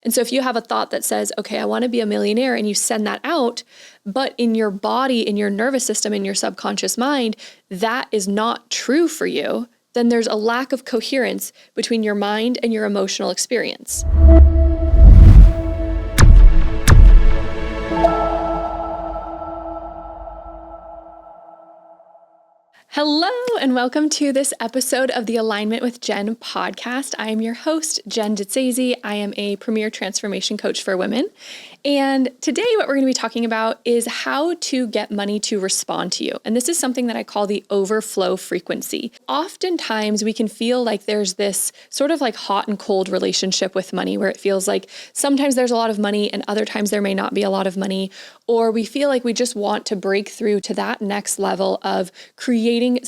And so if you have a thought that says, okay, I want to be a millionaire, and you send that out, but in your body, in your nervous system, in your subconscious mind, that is not true for you, then there's a lack of coherence between your mind and your emotional experience. Hello, and welcome to this episode of the Alignment with Jenn podcast. I am your host, Jenn. I am a premier transformation coach for women. And today what we're going to be talking about is how to get money to respond to you. And this is something that I call the overflow frequency. Oftentimes we can feel like there's this sort of like hot and cold relationship with money, where it feels like sometimes there's a lot of money and other times there may not be a lot of money, or we feel like we just want to break through to that next level of creating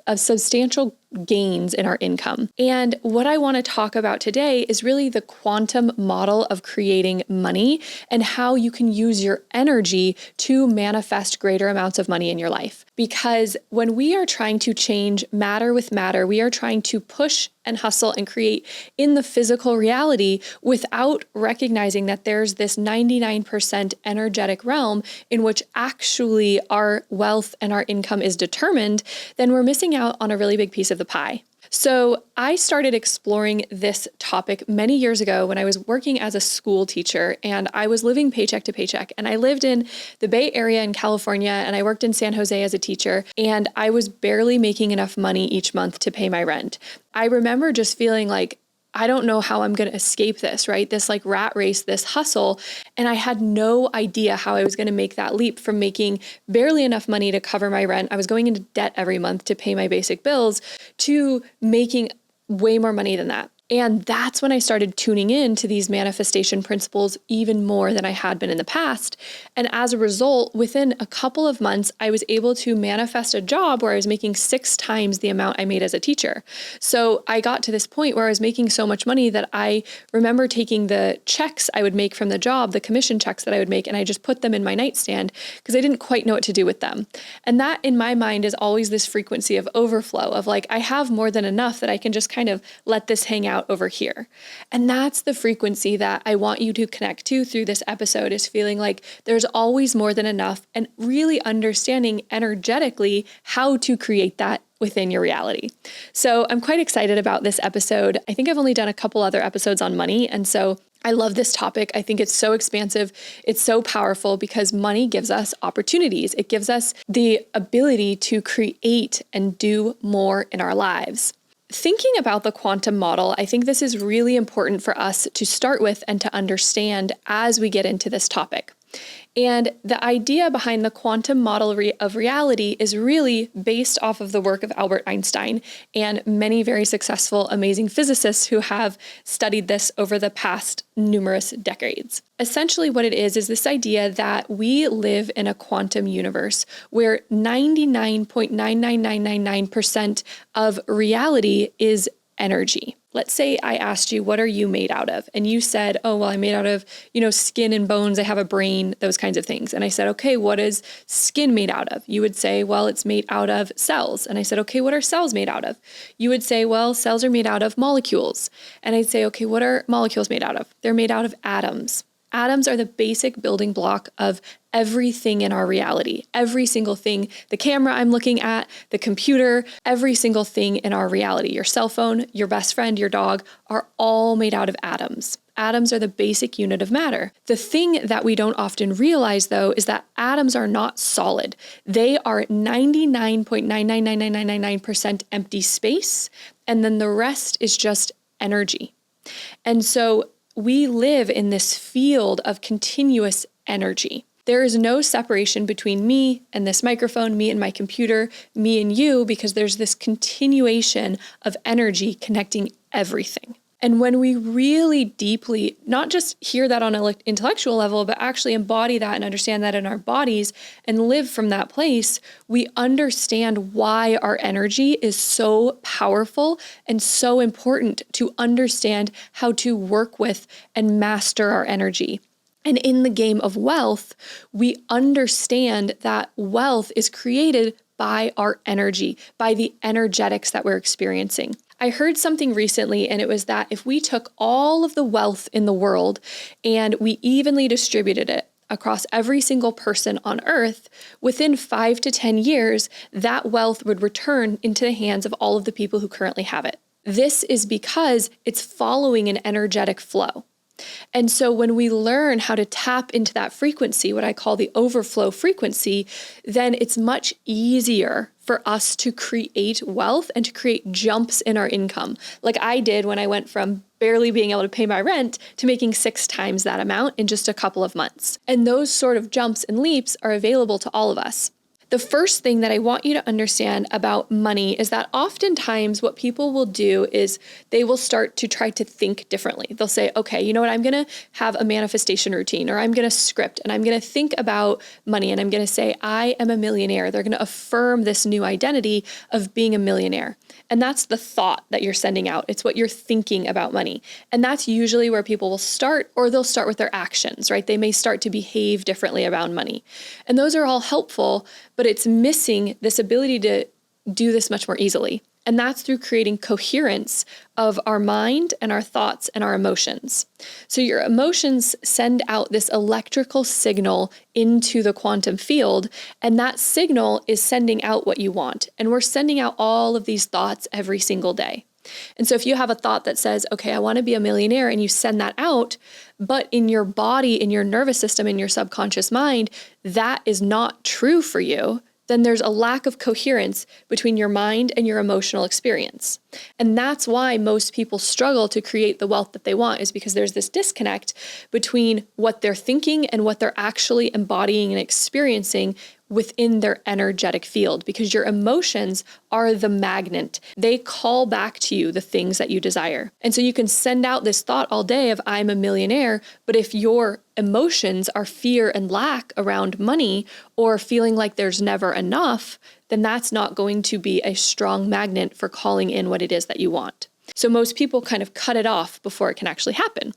a substantial gains in our income. And what I want to talk about today is really the quantum model of creating money and how you can use your energy to manifest greater amounts of money in your life. Because when we are trying to change matter with matter, we are trying to push and hustle and create in the physical reality without recognizing that there's this 99% energetic realm in which actually our wealth and our income is determined, then we're missing out on a really big piece of the pie. So I started exploring this topic many years ago when I was working as a school teacher, and I was living paycheck to paycheck. And I lived in the Bay Area in California, and I worked in San Jose as a teacher, and I was barely making enough money each month to pay my rent. I remember just feeling like, I don't know how I'm going to escape this, right? This like rat race, this hustle. And I had no idea how I was going to make that leap from making barely enough money to cover my rent. I was going into debt every month to pay my basic bills to making way more money than that. And that's when I started tuning in to these manifestation principles even more than I had been in the past. And as a result, within a couple of months, I was able to manifest a job where I was making 6 times the amount I made as a teacher. So I got to this point where I was making so much money that I remember taking the checks I would make from the job, the commission checks that I would make, and I just put them in my nightstand because I didn't quite know what to do with them. And that in my mind is always this frequency of overflow of like, I have more than enough that I can just kind of let this hang out over here. And that's the frequency that I want you to connect to through this episode, is feeling like there's always more than enough and really understanding energetically how to create that within your reality. So I'm quite excited about this episode. I think I've only done a couple other episodes on money. And so I love this topic. I think it's so expansive. It's so powerful because money gives us opportunities. It gives us the ability to create and do more in our lives. Thinking about the quantum model, I think this is really important for us to start with and to understand as we get into this topic. And the idea behind the quantum model of reality is really based off of the work of Albert Einstein and many very successful, amazing physicists who have studied this over the past numerous decades. Essentially what it is this idea that we live in a quantum universe where 99.99999% of reality is energy. Let's say I asked you, what are you made out of? And you said, oh, well, I'm made out of, skin and bones. I have a brain, those kinds of things. And I said, okay, what is skin made out of? You would say, well, it's made out of cells. And I said, okay, what are cells made out of? You would say, well, cells are made out of molecules. And I'd say, okay, what are molecules made out of? They're made out of atoms. Atoms are the basic building block of everything in our reality. Every single thing, the camera I'm looking at, the computer, every single thing in our reality, your cell phone, your best friend, your dog, are all made out of atoms. Atoms are the basic unit of matter. The thing that we don't often realize, though, is that atoms are not solid. They are 99.9999999% empty space, and then the rest is just energy. And so we live in this field of continuous energy. There is no separation between me and this microphone, me and my computer, me and you, because there's this continuation of energy connecting everything. And when we really deeply, not just hear that on an intellectual level, but actually embody that and understand that in our bodies and live from that place, we understand why our energy is so powerful and so important to understand how to work with and master our energy. And in the game of wealth, we understand that wealth is created by our energy, by the energetics that we're experiencing. I heard something recently, and it was that if we took all of the wealth in the world and we evenly distributed it across every single person on earth, within 5 to 10 years, that wealth would return into the hands of all of the people who currently have it. This is because it's following an energetic flow. And so when we learn how to tap into that frequency, what I call the overflow frequency, then it's much easier for us to create wealth and to create jumps in our income. Like I did when I went from barely being able to pay my rent to making 6 times that amount in just a couple of months. And those sort of jumps and leaps are available to all of us. The first thing that I want you to understand about money is that oftentimes what people will do is they will start to try to think differently. They'll say, okay, you know what, I'm going to have a manifestation routine, or I'm going to script and I'm going to think about money and I'm going to say, I am a millionaire. They're going to affirm this new identity of being a millionaire. And that's the thought that you're sending out. It's what you're thinking about money. And that's usually where people will start, or they'll start with their actions, right? They may start to behave differently around money. And those are all helpful, but it's missing this ability to do this much more easily. And that's through creating coherence of our mind and our thoughts and our emotions. So your emotions send out this electrical signal into the quantum field, and that signal is sending out what you want. And we're sending out all of these thoughts every single day. And so if you have a thought that says, okay, I want to be a millionaire, and you send that out, but in your body, in your nervous system, in your subconscious mind, that is not true for you, then there's a lack of coherence between your mind and your emotional experience. And that's why most people struggle to create the wealth that they want, is because there's this disconnect between what they're thinking and what they're actually embodying and experiencing within their energetic field, because your emotions are the magnet. They call back to you the things that you desire. And so you can send out this thought all day of I'm a millionaire, but if your emotions are fear and lack around money, or feeling like there's never enough, then that's not going to be a strong magnet for calling in what it is that you want. So most people kind of cut it off before it can actually happen.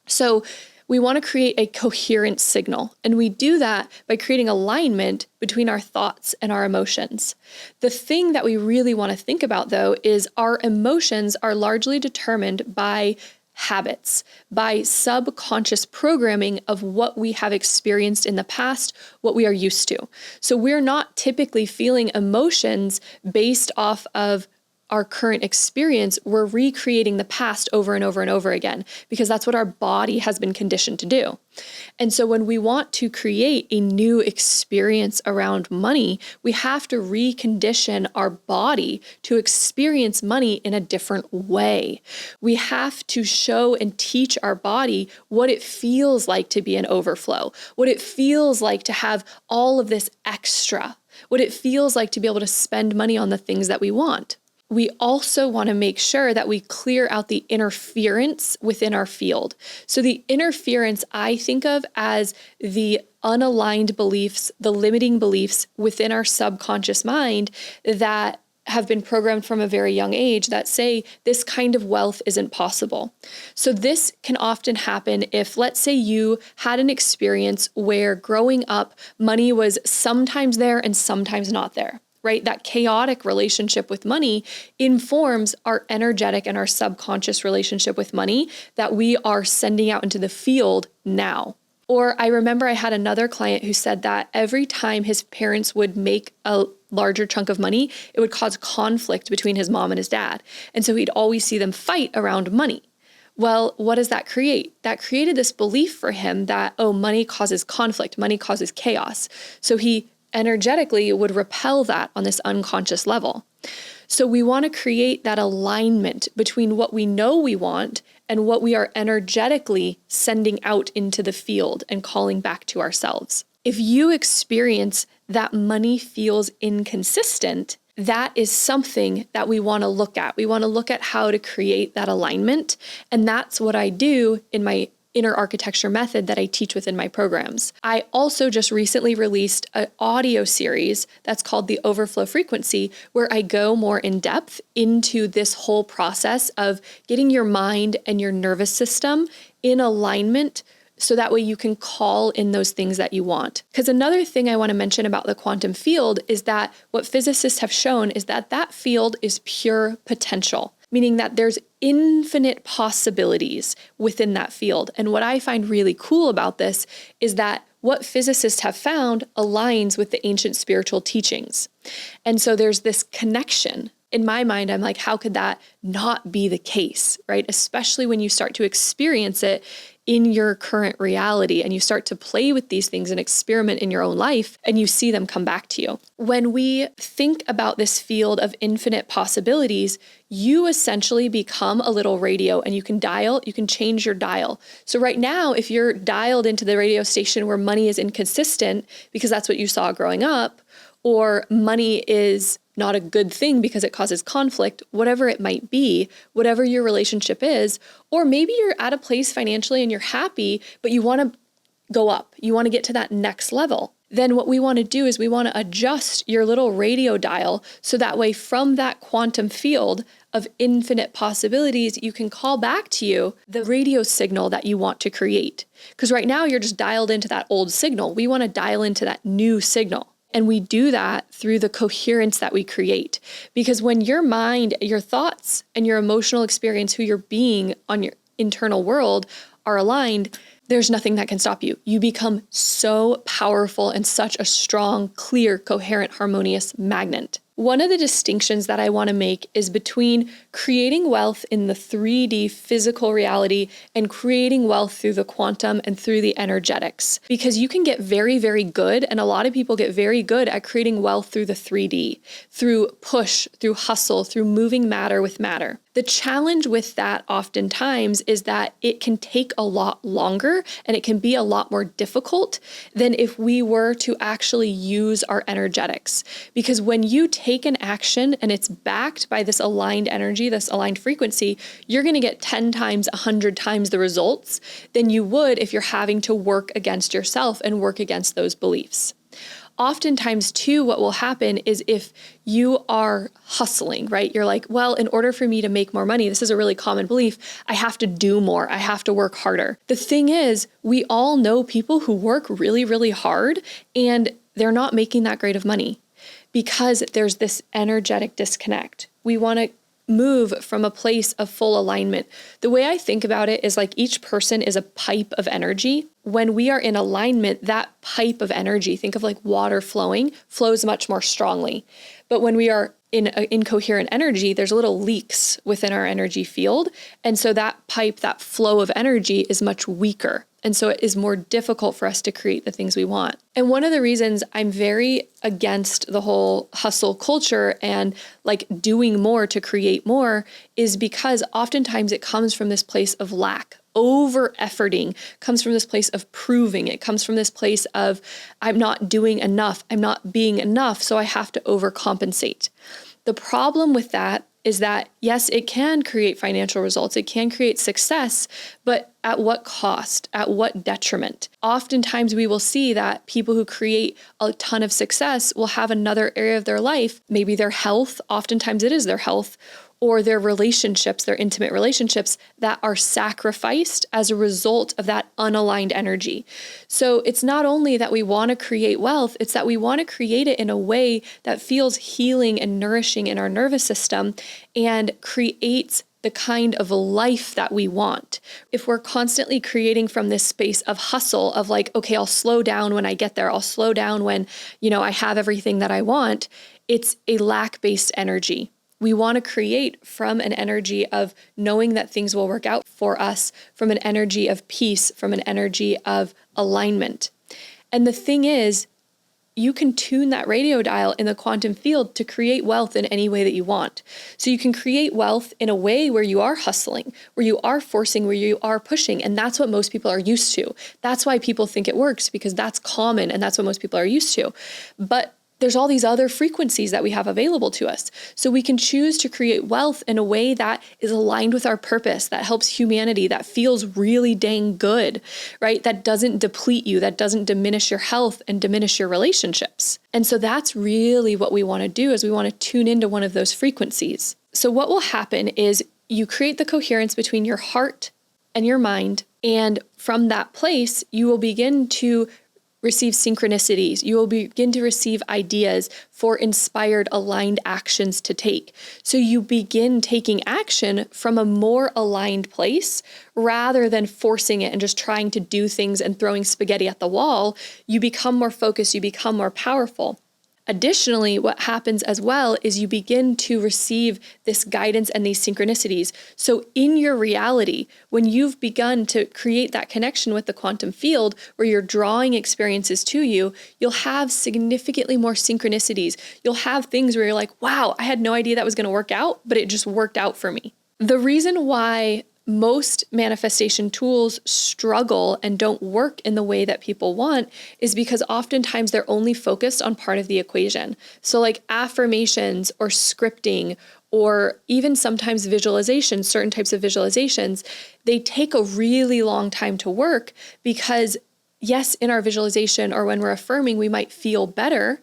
So we want to create a coherent signal, and we do that by creating alignment between our thoughts and our emotions. The thing that we really want to think about, though, is our emotions are largely determined by habits, by subconscious programming of what we have experienced in the past, what we are used to. So we're not typically feeling emotions based off of our current experience. We're recreating the past over and over and over again, because that's what our body has been conditioned to do. And so when we want to create a new experience around money, we have to recondition our body to experience money in a different way. We have to show and teach our body what it feels like to be an overflow, what it feels like to have all of this extra, what it feels like to be able to spend money on the things that we want. We also want to make sure that we clear out the interference within our field. So the interference I think of as the unaligned beliefs, the limiting beliefs within our subconscious mind that have been programmed from a very young age that say this kind of wealth isn't possible. So this can often happen if, let's say, you had an experience where growing up, money was sometimes there and sometimes not there. Right? That chaotic relationship with money informs our energetic and our subconscious relationship with money that we are sending out into the field now. Or I remember I had another client who said that every time his parents would make a larger chunk of money, it would cause conflict between his mom and his dad. And so he'd always see them fight around money. Well, what does that create? That created this belief for him that, oh, money causes conflict, money causes chaos. So he energetically would repel that on this unconscious level. So we want to create that alignment between what we know we want and what we are energetically sending out into the field and calling back to ourselves. If you experience that money feels inconsistent, that is something that we want to look at. We want to look at how to create that alignment. And that's what I do in my inner architecture method that I teach within my programs. I also just recently released an audio series that's called the Overflow Frequency, where I go more in depth into this whole process of getting your mind and your nervous system in alignment so that way you can call in those things that you want. Because another thing I want to mention about the quantum field is that what physicists have shown is that that field is pure potential. meaning that there's infinite possibilities within that field. And what I find really cool about this is that what physicists have found aligns with the ancient spiritual teachings. And so there's this connection. In my mind, I'm like, how could that not be the case, right? Especially when you start to experience it in your current reality and you start to play with these things and experiment in your own life and you see them come back to you. When we think about this field of infinite possibilities, you essentially become a little radio and you can change your dial. So right now, if you're dialed into the radio station where money is inconsistent because that's what you saw growing up, or money is not a good thing because it causes conflict, whatever it might be, whatever your relationship is, or maybe you're at a place financially and you're happy, but you want to go up, you want to get to that next level. Then what we want to do is we want to adjust your little radio dial so that way from that quantum field of infinite possibilities, you can call back to you the radio signal that you want to create. Because right now you're just dialed into that old signal. We want to dial into that new signal. And we do that through the coherence that we create. Because when your mind, your thoughts, and your emotional experience, who you're being on your internal world are aligned, there's nothing that can stop you. You become so powerful and such a strong, clear, coherent, harmonious magnet. One of the distinctions that I want to make is between creating wealth in the 3D physical reality and creating wealth through the quantum and through the energetics. Because you can get very, very good, and a lot of people get very good at creating wealth through the 3D, through push, through hustle, through moving matter with matter. The challenge with that oftentimes is that it can take a lot longer and it can be a lot more difficult than if we were to actually use our energetics. Because when you take an action and it's backed by this aligned energy, this aligned frequency, you're going to get 10 times, 100 times the results than you would if you're having to work against yourself and work against those beliefs. Oftentimes too, what will happen is if you are hustling, right? You're like, well, in order for me to make more money, this is a really common belief, I have to do more. I have to work harder. The thing is, we all know people who work really, really hard and they're not making that great of money because there's this energetic disconnect. We want to move from a place of full alignment. The way I think about it is like each person is a pipe of energy. When we are in alignment, that pipe of energy, think of like water flowing, flows much more strongly. But when we are in incoherent energy, there's little leaks within our energy field. And so that pipe, that flow of energy is much weaker. And so it is more difficult for us to create the things we want. And one of the reasons I'm very against the whole hustle culture and like doing more to create more is because oftentimes it comes from this place of lack. Over-efforting comes from this place of proving. It comes from this place of I'm not doing enough. I'm not being enough. So I have to overcompensate. The problem with that is that, yes, it can create financial results. It can create success, but at what cost? At what detriment? Oftentimes we will see that people who create a ton of success will have another area of their life, maybe their health, oftentimes it is their health, or their relationships, their intimate relationships that are sacrificed as a result of that unaligned energy. So it's not only that we want to create wealth, it's that we want to create it in a way that feels healing and nourishing in our nervous system and creates the kind of life that we want. If we're constantly creating from this space of hustle, of like, okay, I'll slow down when I get there, I'll slow down when, I have everything that I want, it's a lack-based energy. We want to create from an energy of knowing that things will work out for us, from an energy of peace, from an energy of alignment. And the thing is, you can tune that radio dial in the quantum field to create wealth in any way that you want. So you can create wealth in a way where you are hustling, where you are forcing, where you are pushing. And that's what most people are used to. That's why people think it works, because that's common and that's what most people are used to. But there's all these other frequencies that we have available to us. So we can choose to create wealth in a way that is aligned with our purpose, that helps humanity, that feels really dang good, right? That doesn't deplete you, that doesn't diminish your health and diminish your relationships. And so that's really what we want to do, is we want to tune into one of those frequencies. So what will happen is you create the coherence between your heart and your mind. And from that place, you will begin to receive synchronicities. You will begin to receive ideas for inspired, aligned actions to take. So you begin taking action from a more aligned place rather than forcing it and just trying to do things and throwing spaghetti at the wall. You become more focused, you become more powerful. Additionally, what happens as well is you begin to receive this guidance and these synchronicities. So in your reality, when you've begun to create that connection with the quantum field where you're drawing experiences to you, you'll have significantly more synchronicities. You'll have things where you're like, wow, I had no idea that was going to work out, but it just worked out for me. The reason why most manifestation tools struggle and don't work in the way that people want is because oftentimes they're only focused on part of the equation. So like affirmations or scripting or even sometimes visualizations, certain types of visualizations, they take a really long time to work because yes, in our visualization or when we're affirming, we might feel better,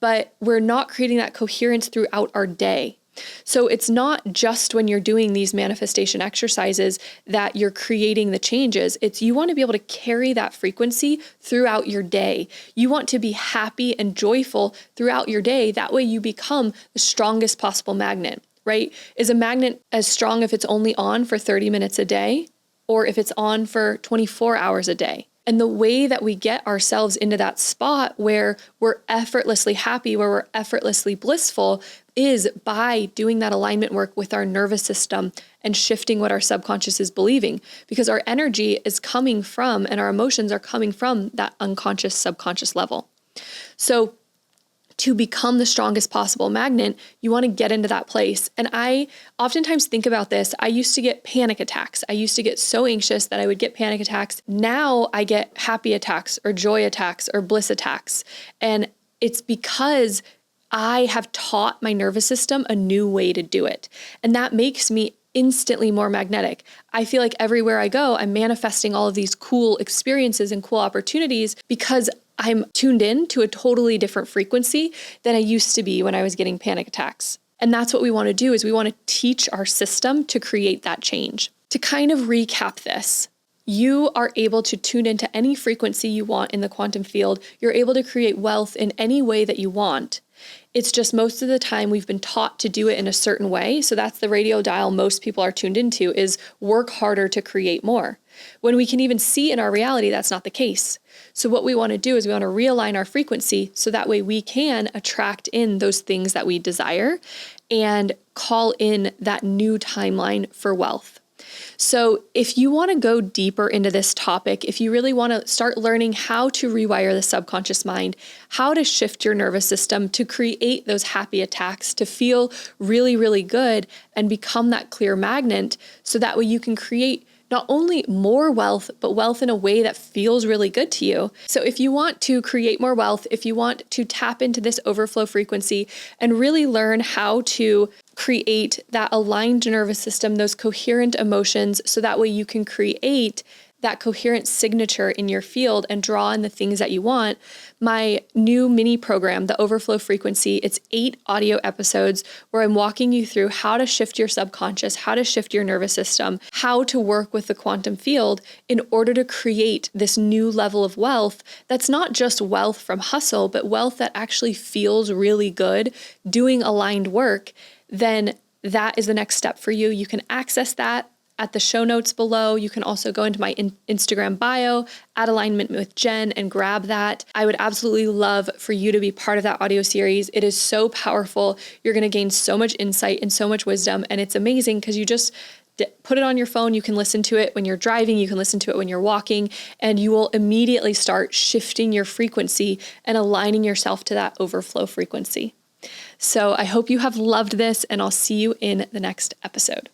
but we're not creating that coherence throughout our day. So it's not just when you're doing these manifestation exercises that you're creating the changes. It's you want to be able to carry that frequency throughout your day. You want to be happy and joyful throughout your day. That way you become the strongest possible magnet, right? Is a magnet as strong if it's only on for 30 minutes a day or if it's on for 24 hours a day? And the way that we get ourselves into that spot where we're effortlessly happy, where we're effortlessly blissful, is by doing that alignment work with our nervous system and shifting what our subconscious is believing, because our energy is coming from and our emotions are coming from that unconscious, subconscious level. So to become the strongest possible magnet, you want to get into that place. And I oftentimes think about this. I used to get panic attacks. I used to get so anxious that I would get panic attacks. Now I get happy attacks or joy attacks or bliss attacks. And it's because I have taught my nervous system a new way to do it. And that makes me instantly more magnetic. I feel like everywhere I go, I'm manifesting all of these cool experiences and cool opportunities because I'm tuned in to a totally different frequency than I used to be when I was getting panic attacks. And that's what we want to do is we want to teach our system to create that change. To kind of recap this, you are able to tune into any frequency you want in the quantum field. You're able to create wealth in any way that you want. It's just most of the time we've been taught to do it in a certain way. So that's the radio dial most people are tuned into is work harder to create more. When we can even see in our reality, that's not the case. So what we want to do is we want to realign our frequency so that way we can attract in those things that we desire and call in that new timeline for wealth. So if you want to go deeper into this topic, if you really want to start learning how to rewire the subconscious mind, how to shift your nervous system to create those happy attacks, to feel really, really good and become that clear magnet so that way you can create not only more wealth, but wealth in a way that feels really good to you. So if you want to create more wealth, if you want to tap into this overflow frequency and really learn how to create that aligned nervous system, those coherent emotions, so that way you can create that coherent signature in your field and draw in the things that you want, my new mini program, the Overflow Frequency, it's 8 audio episodes where I'm walking you through how to shift your subconscious, how to shift your nervous system, how to work with the quantum field in order to create this new level of wealth that's not just wealth from hustle, but wealth that actually feels really good doing aligned work. Then that is the next step for you. You can access that at the show notes below. You can also go into my Instagram bio at Alignment with Jenn and grab that. I would absolutely love for you to be part of that audio series. It is so powerful. You're going to gain so much insight and so much wisdom. And it's amazing because you just put it on your phone. You can listen to it when you're driving. You can listen to it when you're walking, and you will immediately start shifting your frequency and aligning yourself to that overflow frequency. So I hope you have loved this, and I'll see you in the next episode.